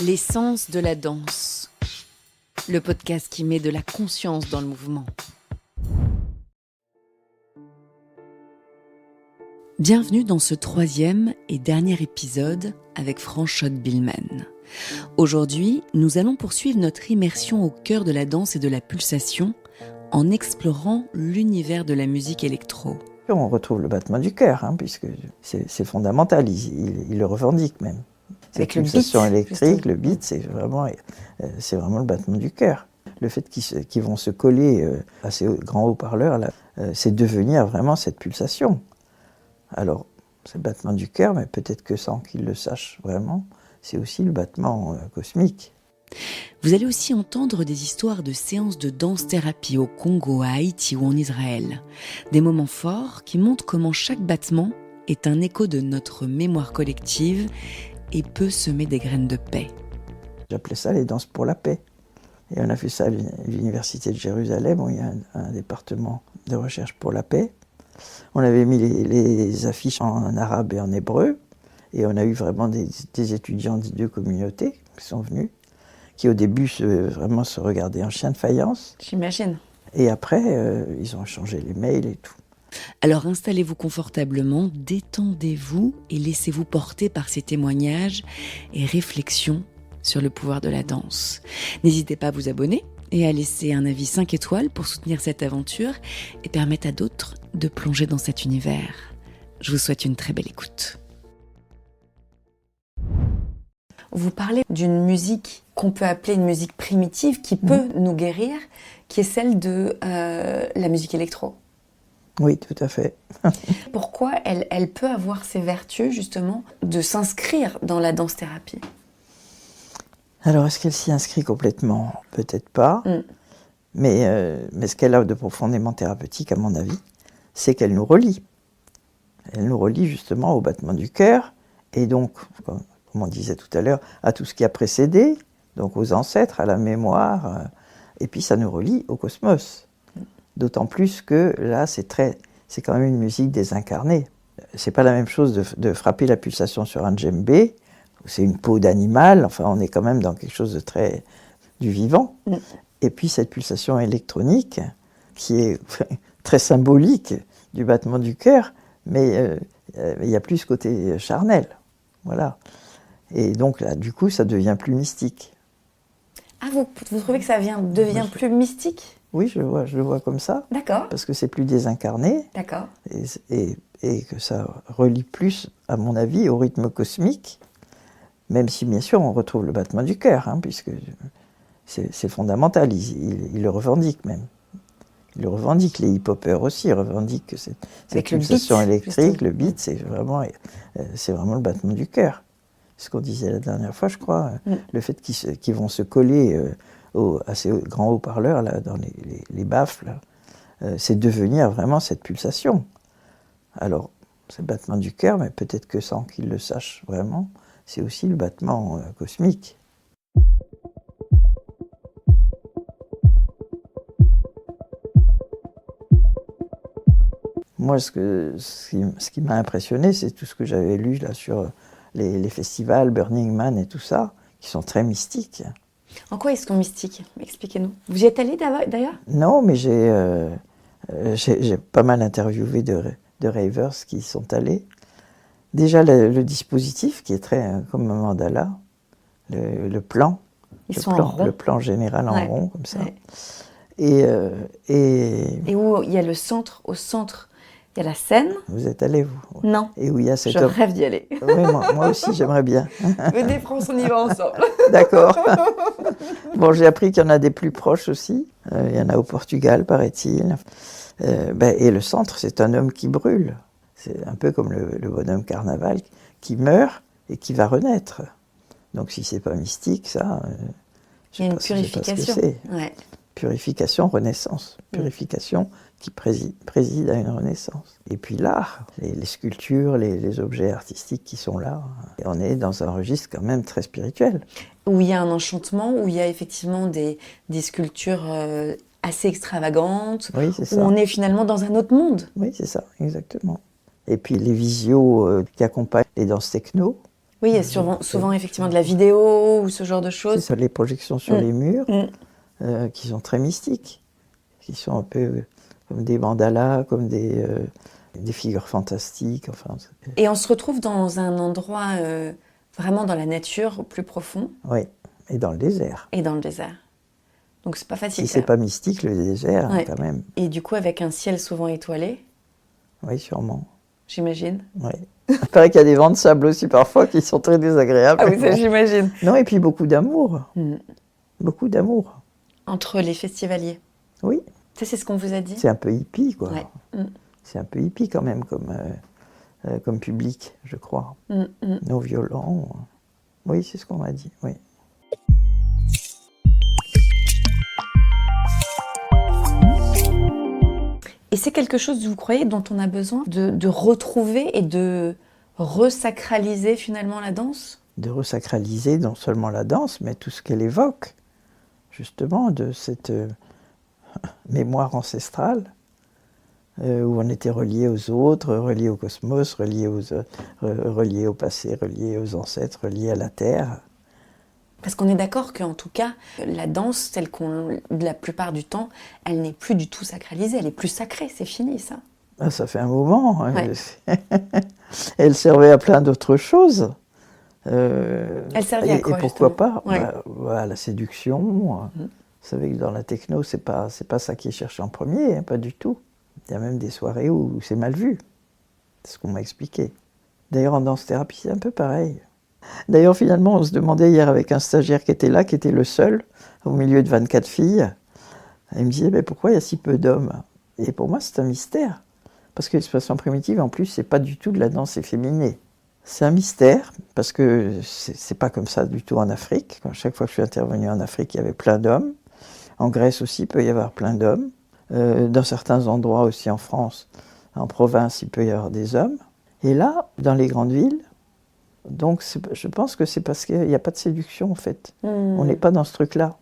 L'essence de la danse. Le podcast qui met de la conscience dans le mouvement. Bienvenue dans ce 3e et dernier épisode avec Franchotte Billman. Aujourd'hui, nous allons poursuivre notre immersion au cœur de la danse et de la pulsation en explorant l'univers de la musique électro. On retrouve le battement du cœur, puisque c'est fondamental, il le revendique même. Cette pulsation électrique, le beat, c'est vraiment le battement du cœur. Le fait qu'ils vont se coller à ces grands haut-parleurs, là, c'est devenir vraiment cette pulsation. Alors, c'est le battement du cœur, mais peut-être que sans qu'ils le sachent vraiment, c'est aussi le battement cosmique. Vous allez aussi entendre des histoires de séances de danse-thérapie au Congo, à Haïti ou en Israël. Des moments forts qui montrent comment chaque battement est un écho de notre mémoire collective et peut semer des graines de paix. J'appelais ça les danses pour la paix. Et on a fait ça à l'Université de Jérusalem, où il y a un département de recherche pour la paix. On avait mis les affiches en arabe et en hébreu, et on a eu vraiment des étudiants des deux communautés qui sont venus, qui au début vraiment se regardaient en chien de faïence. J'imagine. Et après, ils ont changé les mails et tout. Alors installez-vous confortablement, détendez-vous et laissez-vous porter par ces témoignages et réflexions sur le pouvoir de la danse. N'hésitez pas à vous abonner et à laisser un avis 5 étoiles pour soutenir cette aventure et permettre à d'autres de plonger dans cet univers. Je vous souhaite une très belle écoute. Vous parlez d'une musique qu'on peut appeler une musique primitive qui peut nous guérir, qui est celle de la musique électro. Oui, tout à fait. Pourquoi elle peut avoir ces vertus, justement, de s'inscrire dans la danse-thérapie ? Alors, est-ce qu'elle s'y inscrit complètement ? Peut-être pas. Mais ce qu'elle a de profondément thérapeutique, à mon avis, c'est qu'elle nous relie. Elle nous relie justement au battement du cœur, et donc, comme on disait tout à l'heure, à tout ce qui a précédé, donc aux ancêtres, à la mémoire, et puis ça nous relie au cosmos. D'autant plus que là, c'est quand même une musique désincarnée. C'est pas la même chose de frapper la pulsation sur un djembé, c'est une peau d'animal, enfin on est quand même dans quelque chose de du vivant. Et puis cette pulsation électronique, qui est très symbolique du battement du cœur, mais il y a plus ce côté charnel. Voilà. Et donc là, du coup, ça devient plus mystique. Ah, vous trouvez que ça devient plus mystique ? Oui, je le vois comme ça. D'accord. Parce que c'est plus désincarné. D'accord. Et que ça relie plus, à mon avis, au rythme cosmique. Même si, bien sûr, on retrouve le battement du cœur, puisque c'est fondamental. Il le revendique même. Il le revendique. Les hip-hoppers aussi revendiquent que cette pulsation électrique, le beat, c'est vraiment le battement du cœur. Ce qu'on disait la dernière fois, je crois, le fait qu'ils vont se coller à ces grands haut-parleurs, là, dans les baffes, là, c'est devenir vraiment cette pulsation. Alors, c'est le battement du cœur, mais peut-être que sans qu'ils le sachent vraiment, c'est aussi le battement cosmique. Moi, ce qui m'a impressionné, c'est tout ce que j'avais lu là sur les festivals, Burning Man et tout ça, qui sont très mystiques. En quoi ils sont mystiques ? Expliquez-nous. Vous y êtes allé d'ailleurs ? Non, mais j'ai pas mal interviewé de ravers qui y sont allés. Déjà, le dispositif, qui est très comme un mandala, le plan. Le plan général en rond, comme ça. Ouais. Et où il y a le centre, au centre, il y a la scène. Vous êtes allé, vous ? Non. Et où il y a cette rêve d'y aller. Oui, moi aussi, j'aimerais bien. Venez, France, on y va ensemble. D'accord. Bon, j'ai appris qu'il y en a des plus proches aussi. Il y en a au Portugal, paraît-il. Et le centre, c'est un homme qui brûle. C'est un peu comme le bonhomme Carnaval qui meurt et qui va renaître. Donc, si c'est pas mystique, ça, il y a une purification. Je sais pas ce que c'est. Ouais. Purification, renaissance. Purification qui préside à une renaissance. Et puis l'art, les sculptures, les objets artistiques qui sont là. Et on est dans un registre quand même très spirituel. Où il y a un enchantement, où il y a effectivement des sculptures assez extravagantes, oui, c'est ça. Où on est finalement dans un autre monde. Oui, c'est ça, exactement. Et puis les visios qui accompagnent les danses techno, Oui, il y a souvent effectivement de la vidéo ou ce genre de C'est choses. ça, les projections sur les murs, qui sont très mystiques, qui sont un peu comme des mandalas, comme des figures fantastiques. Enfin, Et on se retrouve dans un endroit vraiment dans la nature, au plus profond, oui, et dans le désert. et dans le désert. Donc c'est pas facile. Si c'est pas mystique, le désert, Ouais. quand même. Et du coup, avec un ciel souvent étoilé, Oui, sûrement. j'imagine. Oui. Il paraît qu'il y a des vents de sable aussi parfois qui sont très désagréables. Ah oui, ça j'imagine. Non, et puis beaucoup d'amour. Mm. Beaucoup d'amour. Entre les festivaliers. Oui. Ça, c'est ce qu'on vous a dit. C'est un peu hippie, quoi. Ouais. Mm. C'est un peu hippie quand même comme public, je crois. Non violent. Oui, c'est ce qu'on m'a dit, oui. Et c'est quelque chose, vous croyez, dont on a besoin de retrouver et de resacraliser finalement la danse? De resacraliser non seulement la danse, mais tout ce qu'elle évoque, justement, de cette mémoire ancestrale, où on était relié aux autres, relié au cosmos, relié au passé, relié aux ancêtres, relié à la terre. Parce qu'on est d'accord qu'en tout cas, la danse, telle qu'on, la plupart du temps, elle n'est plus du tout sacralisée, elle est plus sacrée, c'est fini ça. Ah, ça fait un moment. Hein. Ouais. Elle servait à plein d'autres choses. Elle servait à quoi, et pourquoi justement? pas Ouais. à la séduction. Vous savez que dans la techno, c'est pas ça qui est cherché en premier, hein, pas du tout. Il y a même des soirées où c'est mal vu. C'est ce qu'on m'a expliqué. D'ailleurs, en danse-thérapie, c'est un peu pareil. D'ailleurs, finalement, on se demandait hier avec un stagiaire qui était là, qui était le seul, au milieu de 24 filles. Il me disait, mais pourquoi il y a si peu d'hommes? Et pour moi, c'est un mystère. Parce que l'expression primitive, en plus, c'est pas du tout de la danse efféminée. C'est un mystère, parce que c'est pas comme ça du tout en Afrique. Chaque fois que je suis intervenue en Afrique, il y avait plein d'hommes. En Grèce aussi, il peut y avoir plein d'hommes. Dans certains endroits aussi en France, en province, il peut y avoir des hommes. Et là, dans les grandes villes, donc je pense que c'est parce qu'il n'y a pas de séduction en fait. On n'est pas dans ce truc-là.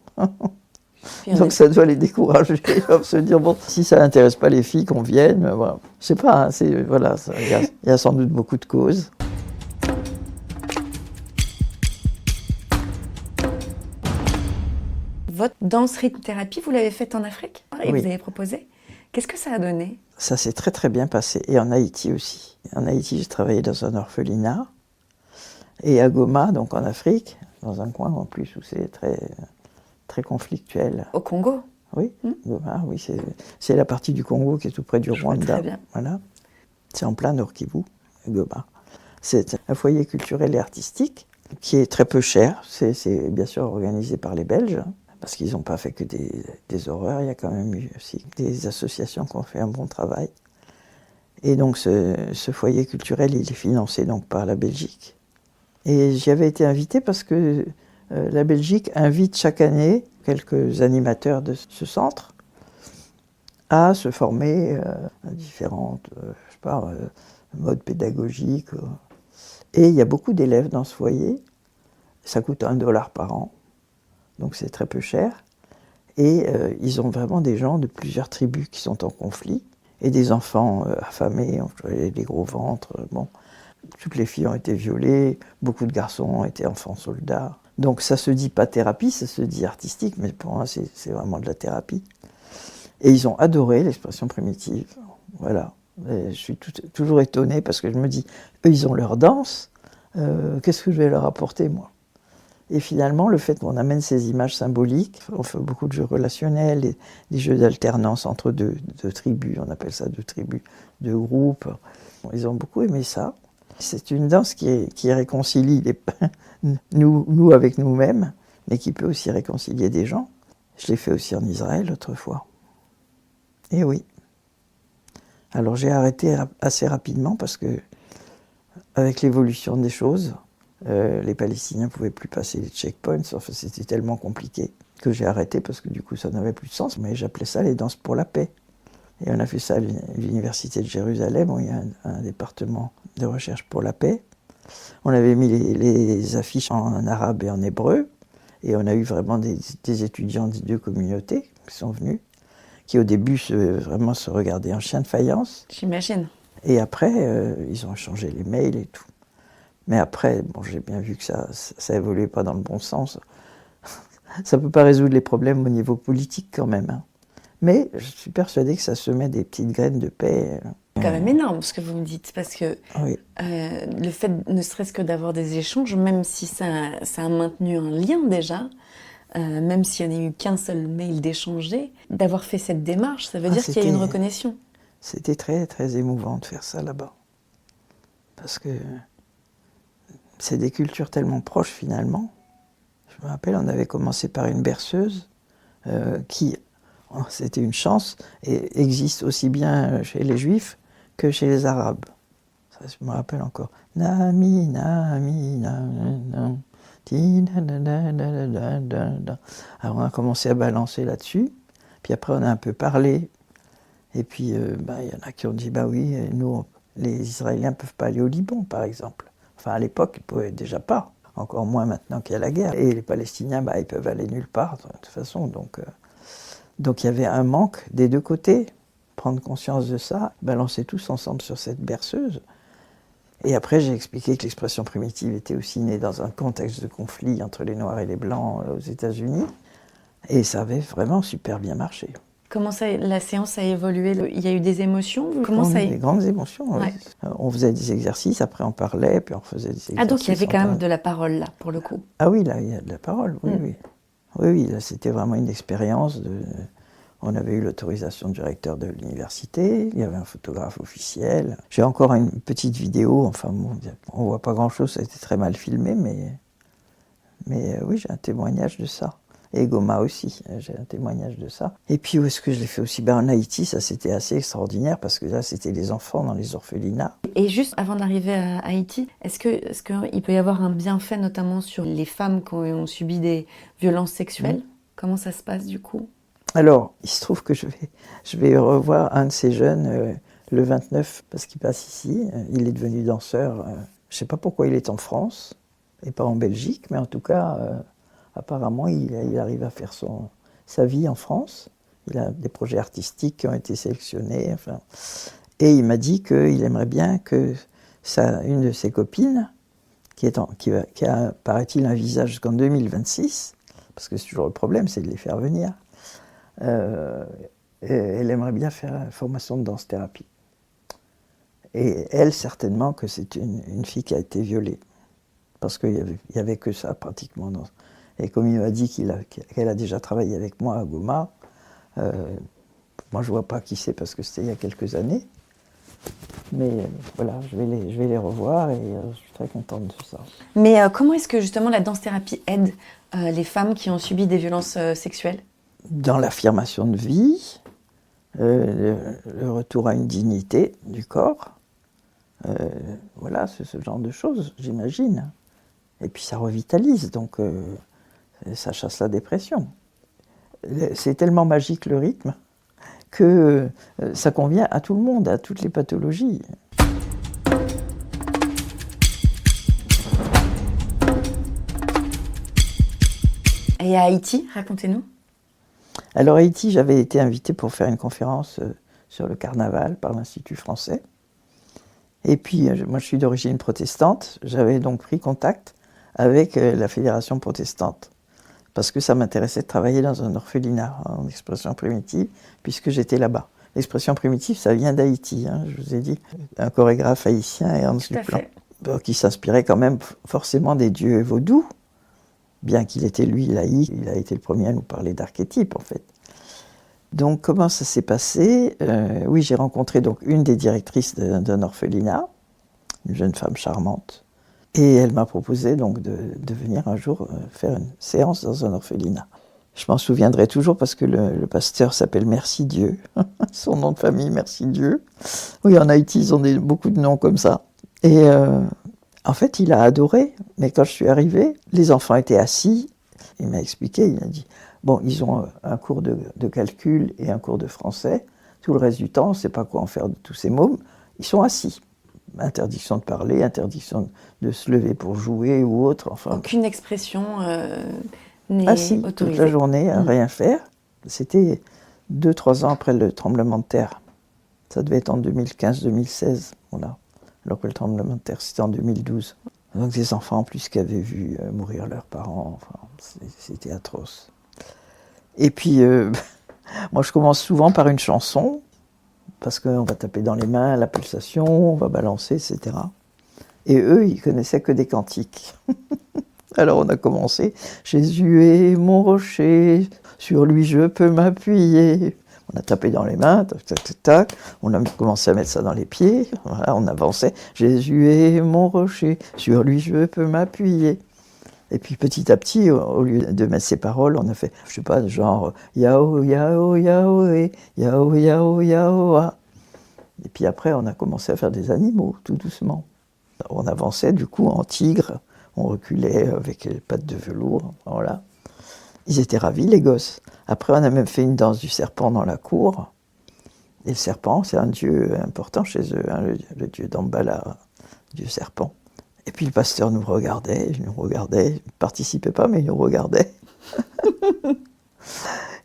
Donc ça doit les décourager. Ils doivent se dire, bon, si ça n'intéresse pas les filles, qu'on vienne. Voilà. Je sais pas, hein, voilà, il y a sans doute beaucoup de causes. Votre danse rythme thérapie, vous l'avez faite en Afrique et Oui. vous avez proposé. Qu'est-ce que ça a donné? Ça s'est très très bien passé. Et en Haïti aussi. En Haïti, j'ai travaillé dans un orphelinat. Et à Goma, donc en Afrique, dans un coin en plus où c'est très, très conflictuel. Au Congo? Oui, Goma, oui, c'est la partie du Congo qui est tout près du Rwanda. Très bien. Voilà. C'est en plein Nord Kivu, Goma. C'est un foyer culturel et artistique qui est très peu cher. C'est bien sûr organisé par les Belges, parce qu'ils n'ont pas fait que des horreurs. Il y a quand même eu aussi des associations qui ont fait un bon travail. Et donc ce foyer culturel, il est financé donc par la Belgique. Et j'y avais été invitée parce que la Belgique invite chaque année quelques animateurs de ce centre à se former à différentes modes pédagogiques. Et il y a beaucoup d'élèves dans ce foyer. Ça coûte $1 par an, donc c'est très peu cher. Et ils ont vraiment des gens de plusieurs tribus qui sont en conflit, et des enfants affamés, des gros ventres. Bon. Toutes les filles ont été violées, beaucoup de garçons ont été enfants soldats. Donc ça se dit pas thérapie, ça se dit artistique, mais pour moi c'est vraiment de la thérapie. Et ils ont adoré l'expression primitive. Voilà. Et je suis toujours étonnée parce que je me dis, eux ils ont leur danse, qu'est-ce que je vais leur apporter moi? Et finalement, le fait qu'on amène ces images symboliques, on fait beaucoup de jeux relationnels, des jeux d'alternance entre deux tribus, on appelle ça deux tribus, deux groupes. Ils ont beaucoup aimé ça. C'est une danse qui réconcilie nous avec nous-mêmes, mais qui peut aussi réconcilier des gens. Je l'ai fait aussi en Israël autrefois. Et oui. Alors j'ai arrêté assez rapidement parce que, avec l'évolution des choses, les Palestiniens ne pouvaient plus passer les checkpoints, enfin, c'était tellement compliqué que j'ai arrêté parce que du coup ça n'avait plus de sens. Mais j'appelais ça les danses pour la paix. Et on a fait ça à l'université de Jérusalem, où il y a un département de recherche pour la paix. On avait mis les affiches en arabe et en hébreu, et on a eu vraiment des étudiants des deux communautés qui sont venus, qui au début vraiment se regardaient en chien de faïence. J'imagine. Et après, ils ont échangé les mails et tout. Mais après, bon, j'ai bien vu que ça évoluait pas dans le bon sens. Ça ne peut pas résoudre les problèmes au niveau politique quand même. Hein. Mais je suis persuadée que ça semait des petites graines de paix. C'est quand même énorme ce que vous me dites, parce que Oui. le fait, ne serait-ce que d'avoir des échanges, même si ça a maintenu un lien déjà, même s'il n'y en a eu qu'un seul mail d'échanger, d'avoir fait cette démarche, ça veut dire qu'il y a une reconnaissance. C'était très, très émouvant de faire ça là-bas. Parce que c'est des cultures tellement proches finalement. Je me rappelle, on avait commencé par une berceuse qui, c'était une chance, et existe aussi bien chez les Juifs que chez les Arabes. Ça, je me rappelle encore. Nami, nami, nami, ti, da, da, da, da, da, da, da. Alors on a commencé à balancer là-dessus, puis après on a un peu parlé, et puis y en a qui ont dit, bah oui, nous, les Israéliens ne peuvent pas aller au Liban, par exemple. Enfin, à l'époque, ils ne pouvaient déjà pas, encore moins maintenant qu'il y a la guerre. Et les Palestiniens, ils peuvent aller nulle part, de toute façon. Donc il y avait un manque des deux côtés. Prendre conscience de ça, balancer tous ensemble sur cette berceuse. Et après, j'ai expliqué que l'expression primitive était aussi née dans un contexte de conflit entre les Noirs et les Blancs aux États-Unis. Et ça avait vraiment super bien marché. Comment la séance a évolué? Il y a eu des émotions? Des grandes émotions, ouais. Oui. On faisait des exercices, après on parlait, puis on faisait des exercices. Ah, donc il y avait quand même de la parole là, pour le coup. Ah oui, là, il y a de la parole, oui, oui. Oui, là, c'était vraiment une expérience. On avait eu l'autorisation du recteur de l'université, il y avait un photographe officiel. J'ai encore une petite vidéo, enfin bon, on voit pas grand-chose, ça a été très mal filmé, mais oui, j'ai un témoignage de ça. Et Goma aussi, j'ai un témoignage de ça. Et puis où est-ce que je l'ai fait aussi? En Haïti, ça c'était assez extraordinaire parce que là c'était les enfants dans les orphelinats. Et juste avant d'arriver à Haïti, est-ce qu'il peut y avoir un bienfait notamment sur les femmes qui ont subi des violences sexuelles? Comment ça se passe du coup? Alors, il se trouve que je vais revoir un de ces jeunes le 29 parce qu'il passe ici. Il est devenu danseur. Je ne sais pas pourquoi il est en France et pas en Belgique, mais en tout cas... apparemment, il arrive à faire sa vie en France. Il a des projets artistiques qui ont été sélectionnés. Enfin. Et il m'a dit qu'il aimerait bien que une de ses copines, qui a, paraît-il, un visage jusqu'en 2026, parce que c'est toujours le problème, c'est de les faire venir, elle aimerait bien faire une formation de danse-thérapie. Et elle, certainement, que c'est une fille qui a été violée. Parce qu'il n'y avait que ça, pratiquement, dans... Et comme il m'a dit qu'elle a déjà travaillé avec moi à Goma, moi je ne vois pas qui c'est parce que c'était il y a quelques années. Mais voilà, je vais les revoir et je suis très contente de ça. Mais comment est-ce que justement la danse-thérapie aide les femmes qui ont subi des violences sexuelles? Dans l'affirmation de vie, le retour à une dignité du corps, voilà, c'est ce genre de choses, j'imagine. Et puis ça revitalise, donc... ça chasse la dépression. C'est tellement magique le rythme que ça convient à tout le monde, à toutes les pathologies. Et à Haïti, racontez-nous. Alors à Haïti, j'avais été invitée pour faire une conférence sur le carnaval par l'Institut français. Et puis, moi je suis d'origine protestante, j'avais donc pris contact avec la Fédération protestante. Parce que ça m'intéressait de travailler dans un orphelinat en expression primitive, puisque j'étais là-bas. L'expression primitive, ça vient d'Haïti, hein, je vous ai dit. Un chorégraphe haïtien, Ernst Duplan, qui s'inspirait quand même forcément des dieux vaudous, bien qu'il était, lui, laïque. Il a été le premier à nous parler d'archétypes, en fait. Donc, comment ça s'est passé? Oui, j'ai rencontré donc une des directrices d'un orphelinat, une jeune femme charmante. Et elle m'a proposé donc de venir un jour faire une séance dans un orphelinat. Je m'en souviendrai toujours parce que le pasteur s'appelle Merci Dieu. Son nom de famille, Merci Dieu. Oui, en Haïti, ils ont beaucoup de noms comme ça. Et en fait, il a adoré. Mais quand je suis arrivée, les enfants étaient assis. Il m'a expliqué, il m'a dit, bon, ils ont un cours de calcul et un cours de français. Tout le reste du temps, on ne sait pas quoi en faire de tous ces mômes. Ils sont assis. Interdiction de parler, interdiction de se lever pour jouer ou autre. Enfin, aucune expression n'est autorisée. Toute la journée à rien faire. C'était 2-3 ans après le tremblement de terre. Ça devait être en 2015-2016, voilà. Alors que le tremblement de terre, c'était en 2012. Donc des enfants en plus qui avaient vu mourir leurs parents, enfin, c'était atroce. Et puis, moi je commence souvent par une chanson, parce qu'on va taper dans les mains, la pulsation, on va balancer, etc. Et eux, ils connaissaient que des cantiques. Alors on a commencé, Jésus est mon rocher, sur lui je peux m'appuyer. On a tapé dans les mains, tac, tac, tac, tac. On a commencé à mettre ça dans les pieds, voilà, on avançait. Jésus est mon rocher, sur lui je peux m'appuyer. Et puis petit à petit, au lieu de mettre ces paroles, on a fait, je sais pas, genre Yao, Yao, Yahweh, Yao, Yao, Yahoah. Et puis après, on a commencé à faire des animaux, tout doucement. On avançait du coup en tigre, on reculait avec les pattes de velours, voilà. Ils étaient ravis, les gosses. Après, on a même fait une danse du serpent dans la cour. Et le serpent, c'est un dieu important chez eux, hein, le dieu d'Ambala, dieu serpent. Et puis le pasteur nous regardait, il ne participait pas, mais il nous regardait.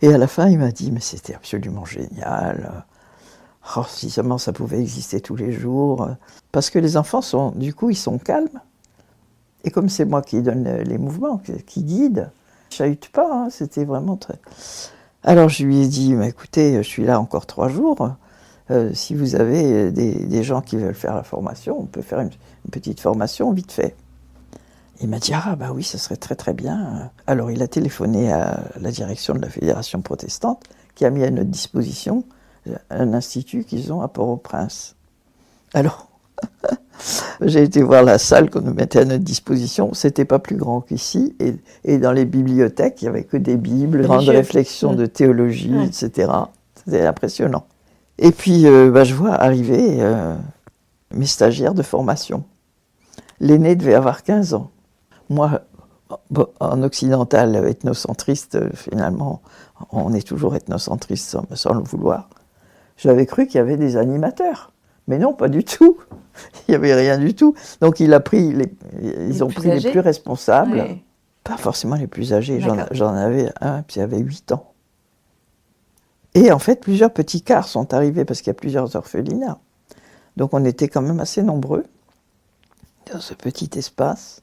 Et à la fin, il m'a dit, mais c'était absolument génial. Oh, si seulement ça pouvait exister tous les jours. Parce que les enfants, du coup, ils sont calmes. Et comme c'est moi qui donne les mouvements, qui guide, je ne chahute pas, hein, c'était vraiment très... Alors je lui ai dit, mais écoutez, je suis là encore 3 jours. Si vous avez des gens qui veulent faire la formation, on peut faire une petite formation vite fait. Il m'a dit, ah bah oui, ça serait très très bien. Alors il a téléphoné à la direction de la Fédération protestante, qui a mis à notre disposition un institut qu'ils ont à Port-au-Prince. Alors, j'ai été voir la salle qu'on nous mettait à notre disposition. C'était pas plus grand qu'ici. Et dans les bibliothèques, il n'y avait que des bibles, grandes réflexions de théologie, etc. C'était impressionnant. Et puis, je vois arriver mes stagiaires de formation. L'aîné devait avoir 15 ans. Moi, en occidental, ethnocentriste, finalement, on est toujours ethnocentriste sans le vouloir. J'avais cru qu'il y avait des animateurs. Mais non, pas du tout. Il n'y avait rien du tout. Donc ils ont pris les plus responsables. Ouais. Pas forcément les plus âgés. J'en avais un qui avait 8 ans. Et en fait, plusieurs petits quarts sont arrivés parce qu'il y a plusieurs orphelinats. Donc on était quand même assez nombreux dans ce petit espace.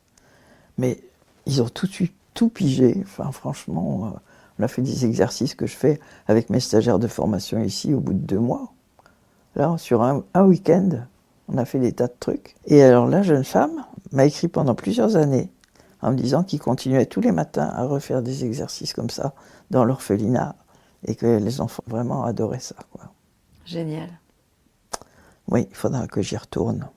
Mais ils ont tout de suite tout pigé. Enfin, franchement, on a fait des exercices que je fais avec mes stagiaires de formation ici au bout de 2 mois. Là, sur un week-end, on a fait des tas de trucs. Et alors la jeune femme m'a écrit pendant plusieurs années en me disant qu'il continuait tous les matins à refaire des exercices comme ça dans l'orphelinat et que les enfants vraiment adoraient ça, quoi. Génial. Oui, il faudra que j'y retourne.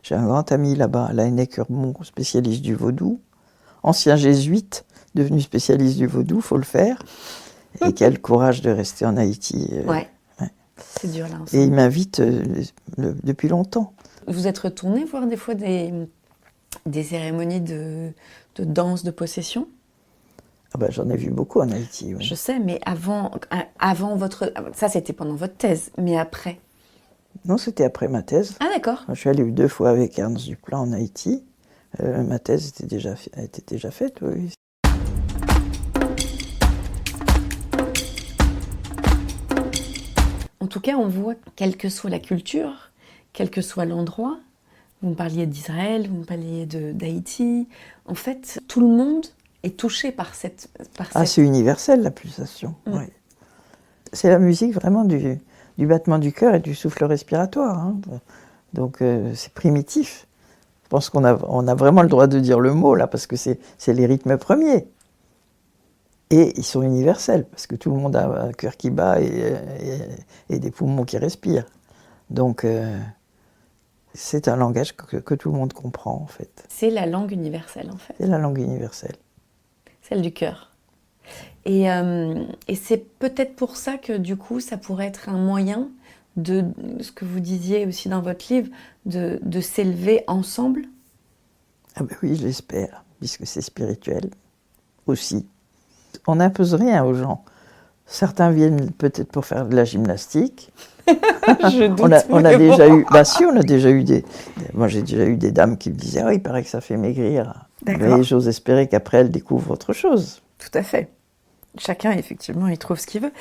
J'ai un grand ami là-bas, Alain Eckermont, spécialiste du vaudou, ancien jésuite, devenu spécialiste du vaudou, faut le faire. Et quel courage de rester en Haïti. Ouais. C'est dur là. Et il m'invite depuis longtemps. Vous êtes retourné voir des fois des cérémonies de danse de possession ? Ah ben, j'en ai vu beaucoup en Haïti. Oui. Je sais, mais avant votre... Ça, c'était pendant votre thèse, mais après ? Non, c'était après ma thèse. Ah d'accord. Je suis allé 2 fois avec Ernst Duplan en Haïti. Ma thèse était déjà faite, oui. En tout cas, on voit, quelle que soit la culture, quel que soit l'endroit, vous me parliez d'Israël, vous me parliez d'Haïti, en fait, tout le monde est touché par cette... c'est universel, la pulsation. Oui. C'est la musique vraiment du battement du cœur et du souffle respiratoire. Hein. Donc, c'est primitif. Je pense qu'on a vraiment le droit de dire le mot, là, parce que c'est les rythmes premiers. Et ils sont universels, parce que tout le monde a un cœur qui bat et des poumons qui respirent. Donc, c'est un langage que tout le monde comprend, en fait. C'est la langue universelle, en fait. C'est la langue universelle. Celle du cœur. Et c'est peut-être pour ça que, du coup, ça pourrait être un moyen de ce que vous disiez aussi dans votre livre, de s'élever ensemble. Ah ben oui, je l'espère, puisque c'est spirituel aussi. On n'impose rien aux gens. Certains viennent peut-être pour faire de la gymnastique. Je doute. on a déjà eu... Bah si, on a déjà eu des... Moi, j'ai déjà eu des dames qui me disaient « Oh, il paraît que ça fait maigrir. » Mais j'ose espérer qu'après, elles découvrent autre chose. Tout à fait. Chacun, effectivement, il trouve ce qu'il veut.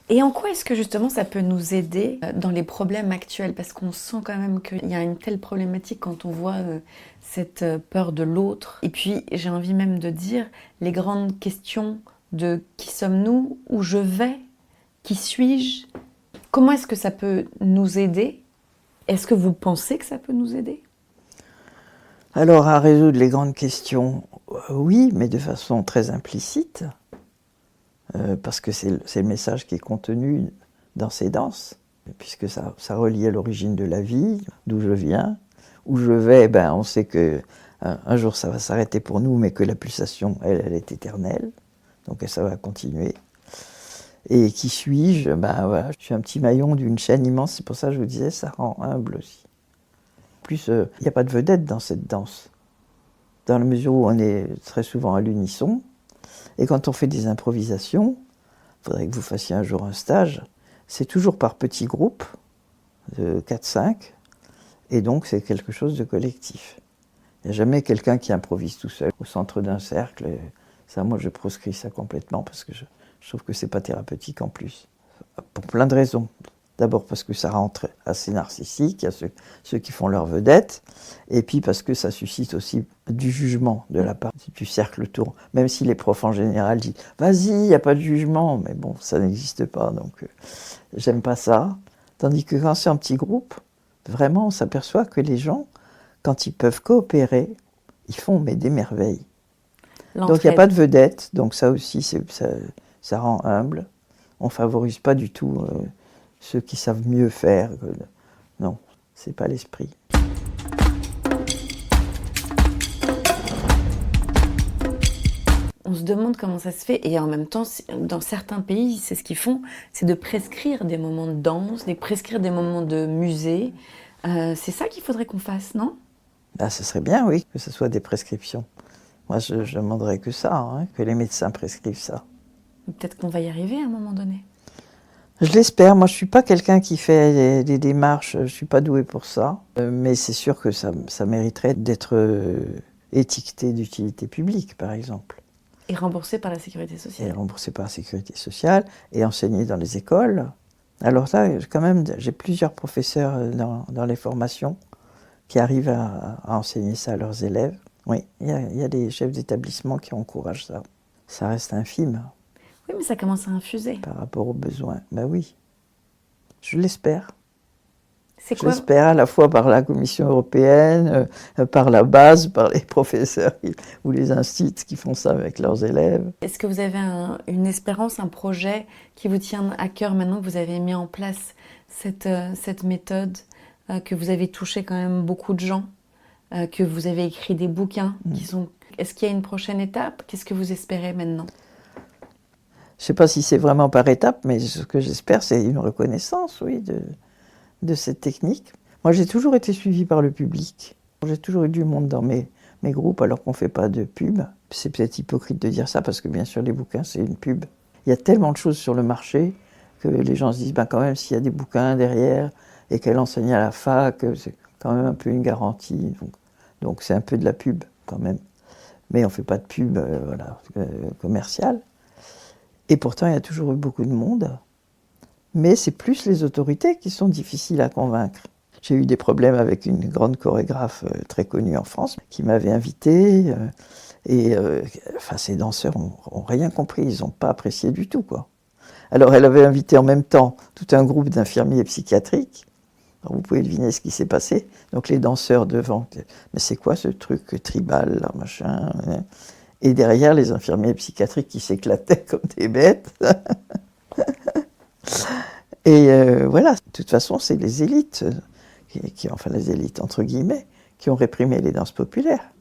Et en quoi est-ce que, justement, ça peut nous aider dans les problèmes actuels? Parce qu'on sent quand même qu'il y a une telle problématique quand on voit cette peur de l'autre. Et puis, j'ai envie même de dire, les grandes questions de qui sommes-nous, où je vais, qui suis-je? Comment est-ce que ça peut nous aider? Est-ce que vous pensez que ça peut nous aider? Alors, à résoudre les grandes questions, oui, mais de façon très implicite. Parce que c'est le message qui est contenu dans ces danses, puisque ça relie à l'origine de la vie, d'où je viens, où je vais, ben, on sait que un jour ça va s'arrêter pour nous, mais que la pulsation, elle est éternelle, donc ça va continuer. Et qui suis-je? Ben voilà, je suis un petit maillon d'une chaîne immense, c'est pour ça que je vous disais, ça rend humble aussi. En plus, il n'y a pas de vedette dans cette danse, dans la mesure où on est très souvent à l'unisson. Et quand on fait des improvisations, il faudrait que vous fassiez un jour un stage, c'est toujours par petits groupes, de 4-5, et donc c'est quelque chose de collectif. Il n'y a jamais quelqu'un qui improvise tout seul au centre d'un cercle. Ça, moi, je proscris ça complètement, parce que je trouve que c'est pas thérapeutique en plus. Pour plein de raisons. D'abord parce que ça rend assez narcissique, il y a ceux qui font leur vedette, et puis parce que ça suscite aussi du jugement de la part du cercle autour. Même si les profs en général disent « vas-y, il n'y a pas de jugement », mais bon, ça n'existe pas, donc j'aime pas ça. Tandis que quand c'est un petit groupe, vraiment on s'aperçoit que les gens, quand ils peuvent coopérer, ils font des merveilles. Donc il n'y a pas de vedette, donc ça aussi ça rend humble. On favorise pas du tout ceux qui savent mieux faire. Non, c'est pas l'esprit. On se demande comment ça se fait, et en même temps, dans certains pays, c'est ce qu'ils font, c'est de prescrire des moments de danse, de prescrire des moments de musée. C'est ça qu'il faudrait qu'on fasse, non? Ah, ce serait bien, oui, que ce soit des prescriptions. Moi, je demanderais que ça, hein, que les médecins prescrivent ça. Peut-être qu'on va y arriver à un moment donné. Je l'espère. Moi, je suis pas quelqu'un qui fait des démarches, je suis pas doué pour ça. Mais c'est sûr que ça mériterait d'être étiqueté d'utilité publique, par exemple. Et remboursé par la sécurité sociale. Et remboursé par la sécurité sociale, et enseigné dans les écoles. Alors là, quand même, j'ai plusieurs professeurs dans les formations qui arrivent à enseigner ça à leurs élèves. Oui, il y a des chefs d'établissement qui encouragent ça. Ça reste infime. Oui, mais ça commence à infuser. Par rapport aux besoins. Ben oui, je l'espère. C'est quoi? Je l'espère à la fois par la Commission européenne, par la base, par les professeurs ou les instituts qui font ça avec leurs élèves. Est-ce que vous avez une espérance, un projet qui vous tient à cœur maintenant que vous avez mis en place cette méthode, que vous avez touché quand même beaucoup de gens, que vous avez écrit des bouquins qui sont... Est-ce qu'il y a une prochaine étape? Qu'est-ce que vous espérez maintenant? Je ne sais pas si c'est vraiment par étape, mais ce que j'espère, c'est une reconnaissance, oui, de cette technique. Moi, j'ai toujours été suivie par le public. J'ai toujours eu du monde dans mes groupes, alors qu'on ne fait pas de pub. C'est peut-être hypocrite de dire ça, parce que bien sûr, les bouquins, c'est une pub. Il y a tellement de choses sur le marché que les gens se disent, quand même, s'il y a des bouquins derrière et qu'elle enseigne à la fac, c'est quand même un peu une garantie. Donc c'est un peu de la pub, quand même. Mais on ne fait pas de pub commerciale. Et pourtant, il y a toujours eu beaucoup de monde. Mais c'est plus les autorités qui sont difficiles à convaincre. J'ai eu des problèmes avec une grande chorégraphe très connue en France qui m'avait invité. Ces danseurs n'ont rien compris, ils n'ont pas apprécié du tout, quoi. Alors elle avait invité en même temps tout un groupe d'infirmiers psychiatriques. Alors, vous pouvez deviner ce qui s'est passé. Donc les danseurs devant, mais c'est quoi ce truc tribal, là, machin, hein. Et derrière, les infirmiers psychiatriques qui s'éclataient comme des bêtes. Et voilà, de toute façon, c'est les élites, enfin les élites entre guillemets, qui ont réprimé les danses populaires.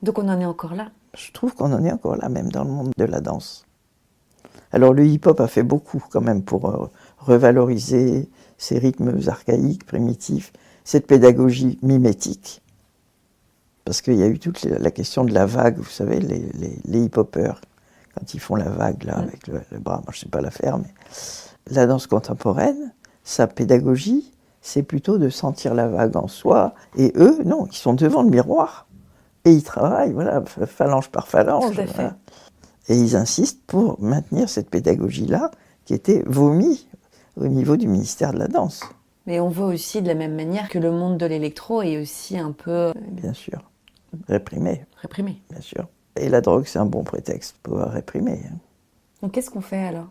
Donc on en est encore là? Je trouve qu'on en est encore là, même dans le monde de la danse. Alors le hip-hop a fait beaucoup quand même pour revaloriser ces rythmes archaïques, primitifs, cette pédagogie mimétique. Parce qu'il y a eu toute la question de la vague, vous savez, les hip-hoppers, quand ils font la vague là, avec le bras, moi je ne sais pas la faire, mais la danse contemporaine, sa pédagogie, c'est plutôt de sentir la vague en soi, et eux, non, ils sont devant le miroir, et ils travaillent, voilà, phalange par phalange. Tout à fait. Voilà. Et ils insistent pour maintenir cette pédagogie-là qui était vomie au niveau du ministère de la Danse. Mais on voit aussi de la même manière que le monde de l'électro est aussi un peu... Bien sûr. Réprimé. Réprimé. Bien sûr. Et la drogue, c'est un bon prétexte pour réprimer. Donc qu'est-ce qu'on fait alors ?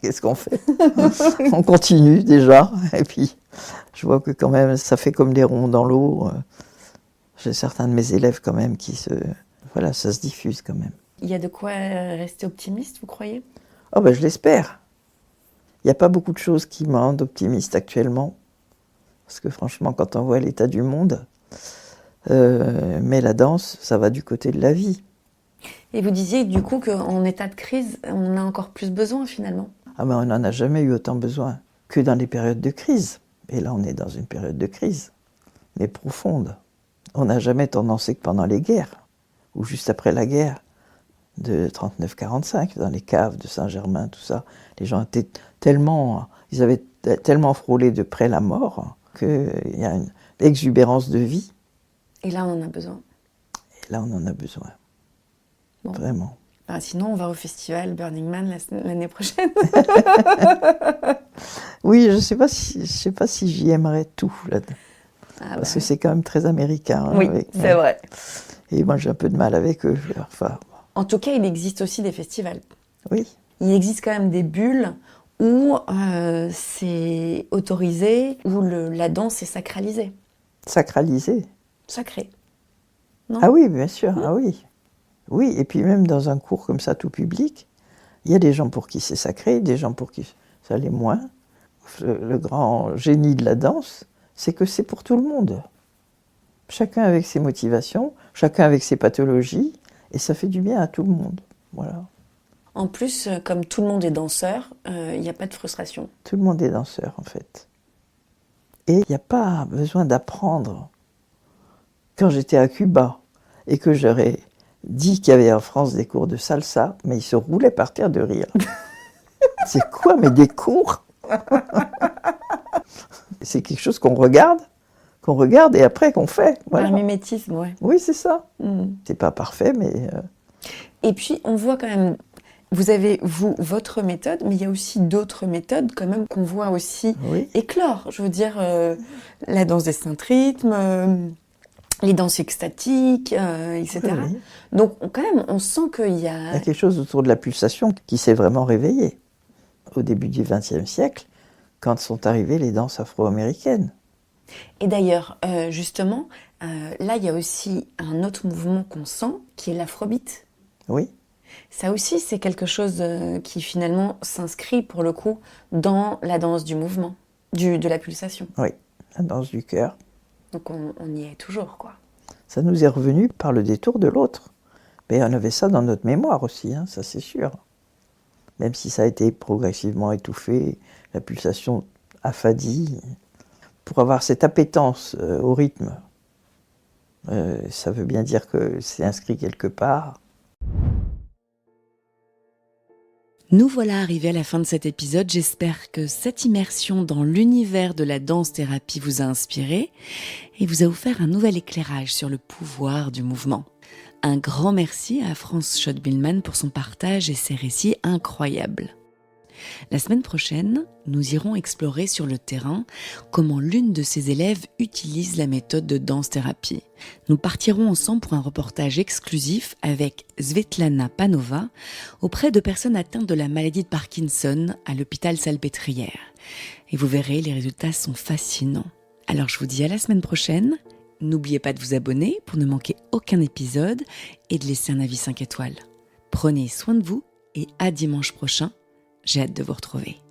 Qu'est-ce qu'on fait ? On continue déjà. Et puis, je vois que quand même, ça fait comme des ronds dans l'eau. J'ai certains de mes élèves quand même qui se... Voilà, ça se diffuse quand même. Il y a de quoi rester optimiste, vous croyez ? Oh ben, je l'espère. Il n'y a pas beaucoup de choses qui me rendent optimiste actuellement. Parce que franchement, quand on voit l'état du monde, mais la danse, ça va du côté de la vie. Et vous disiez du coup qu'en état de crise, on en a encore plus besoin finalement. Ah ben, on n'en a jamais eu autant besoin que dans les périodes de crise. Et là, on est dans une période de crise, mais profonde. On n'a jamais tant dansé que pendant les guerres, ou juste après la guerre de 39-45, dans les caves de Saint-Germain, tout ça. Les gens étaient tellement... Ils avaient tellement frôlé de près la mort qu'il y a une exubérance de vie. Et là, on en a besoin. Et là, on en a besoin. Bon. Vraiment. Ah, sinon, on va au festival Burning Man l'année prochaine. Oui, je ne sais pas si j'y aimerais tout là-dedans. Parce que c'est quand même très américain. Oui, c'est vrai. Et moi, j'ai un peu de mal avec eux. Enfin, en tout cas, il existe aussi des festivals. Oui. Il existe quand même des bulles où c'est autorisé, où la danse est sacralisée. Sacralisée ? Sacré. Non ? Ah oui, bien sûr, ah oui. Oui, et puis même dans un cours comme ça, tout public, il y a des gens pour qui c'est sacré, des gens pour qui ça l'est moins. Le grand génie de la danse, c'est que c'est pour tout le monde. Chacun avec ses motivations, chacun avec ses pathologies, et ça fait du bien à tout le monde. Voilà. En plus, comme tout le monde est danseur, il n'y a pas de frustration. Tout le monde est danseur, en fait. Et il n'y a pas besoin d'apprendre. Quand j'étais à Cuba, et que j'aurais dit qu'il y avait en France des cours de salsa, mais ils se roulaient par terre de rire. C'est quoi, mais des cours? C'est quelque chose qu'on regarde et après qu'on fait. Voilà. Un mimétisme, ouais. Oui, c'est ça. C'est pas parfait, mais... Et puis, on voit quand même... Vous avez, votre méthode, mais il y a aussi d'autres méthodes quand même qu'on voit aussi éclore. Je veux dire, la danse des 5 rythmes, les danses extatiques, etc. Oui. Donc, quand même, on sent qu'il y a... Il y a quelque chose autour de la pulsation qui s'est vraiment réveillé au début du XXe siècle, quand sont arrivées les danses afro-américaines. Et d'ailleurs, justement, là, il y a aussi un autre mouvement qu'on sent, qui est l'afrobeat. Oui. Ça aussi, c'est quelque chose qui finalement s'inscrit pour le coup dans la danse du mouvement, de la pulsation. Oui, la danse du cœur. Donc on y est toujours, quoi. Ça nous est revenu par le détour de l'autre. Mais on avait ça dans notre mémoire aussi, hein, ça c'est sûr. Même si ça a été progressivement étouffé, la pulsation affadie. Pour avoir cette appétence au rythme, ça veut bien dire que c'est inscrit quelque part. Nous voilà arrivés à la fin de cet épisode. J'espère que cette immersion dans l'univers de la danse-thérapie vous a inspiré et vous a offert un nouvel éclairage sur le pouvoir du mouvement. Un grand merci à France Schott-Billman pour son partage et ses récits incroyables. La semaine prochaine, nous irons explorer sur le terrain comment l'une de ses élèves utilise la méthode de danse-thérapie. Nous partirons ensemble pour un reportage exclusif avec Svetlana Panova auprès de personnes atteintes de la maladie de Parkinson à l'hôpital Salpêtrière. Et vous verrez, les résultats sont fascinants. Alors je vous dis à la semaine prochaine. N'oubliez pas de vous abonner pour ne manquer aucun épisode et de laisser un avis 5 étoiles. Prenez soin de vous et à dimanche prochain. J'ai hâte de vous retrouver.